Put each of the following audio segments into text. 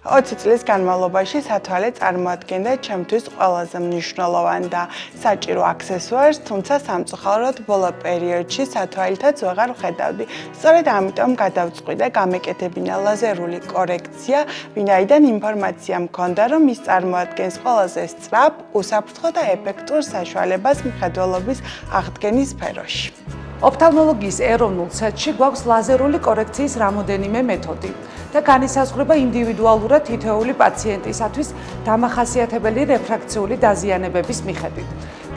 20 წლის განმავლობაში სათვალე წარმოადგენდა ჩემთვის ყველაზე მნიშვნელოვან და საჭირო აქსესუარს, თუმცა სამწუხაროდ ბოლო პერიოდში სათვალითაც ვეღარ ვხედავდი. სწორედ ამიტომ გადავწყვიტე გამეკეთებინა ლაზერული კორექცია, ვინაიდან ინფორმაცია მქონდა, რომ ის წარმოადგენს ყველაზე სწრაფ, უსაფრთხო და ეფექტურ საშუალებას მხედველობის აღდგენის სფეროში. ოფთალმოლოგიის ეროვნულ ცენტრში გვაქვს ლაზერული კორექციის რამოდენიმე მეთოდი და განისაზღვრება ინდივიდუალურად თითოეული პაციენტისათვის დამახასიათებელი რეფრაქციული დაზიანებების მიხედვით.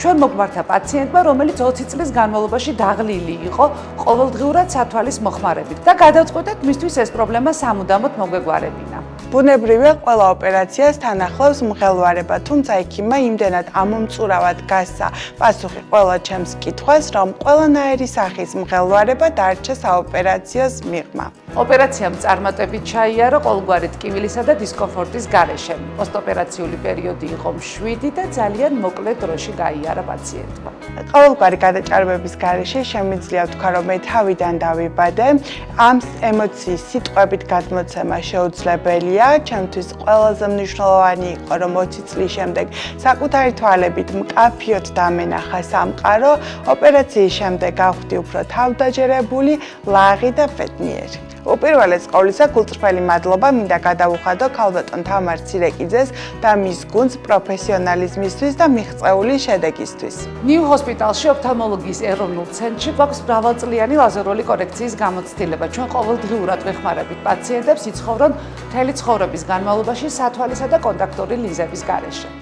ჩვენ მოგვმართა პაციენტმა, რომელიც 20 წლის განმავლობაში დაღლილი იყო ყოველდღიურად სათვალის მოხმარებით და გადავწყვიტეთ მისთვის ეს პრობლემა სამუდამოდ მოგვეგვარებინა. ბუნებრივია, ყველა ოპერაციას თან ახლავს მღელვარება, თუმცა ექიმმა იმდენად ამომწურავად გასცა პასუხი ყველა ჩემს კითხვას, რომ ყველანაირი სახის მღელვარება დარჩა საოპერაციოს მიღმა. ოპერაციამ წარმატებით ჩაიარა ყოველგვარი ტკივილისა და დისკომფორტის გარეშე. პოსტოპერაციული პერიოდი იყო მშვიდი და ძალიან მოკლე დროში გაიარა პაციენტმა. ყოველგვარი გადაჭარბების გარეშე შემიძლია ვთქვა, რომ მე თავიდან დავიბადე. ამ ემოციის სიტყვებით გადმოცემა შეუძლებელია. ჩემთვის ყველაზე მნიშვნელოვანი იყო, რომ 20 წლის შემდეგ საკუთარი თვალებით მკაფიოდ დამენახა სამყარო. ოპერაციის შემდეგ გავხდი უფრო თავდაჯერებული, ლაღი და ბედნიერი. უპირველეს ყოვლისა, გულწრფელი მადლობა მინდა გადავუხადო ქალბატონ თამარ ცირეკიძეს და მის გუნდს პროფესიონალიზმისთვის და მიღწეული შედეგისთვის. ნიუ ჰოსპიტალში ოფთალმოლოგიის ეროვნულ ცენტრში გვაქვს მრავალწლიანი ლაზერული კორექციის გამოცდილება. ჩვენ ყოველდღიურად ვეხმარებით პაციენტებს იცხოვრონ მთელი ცხოვრების განმავლობაში სათვალისა და კონტაქტური ლინზების გარეშე.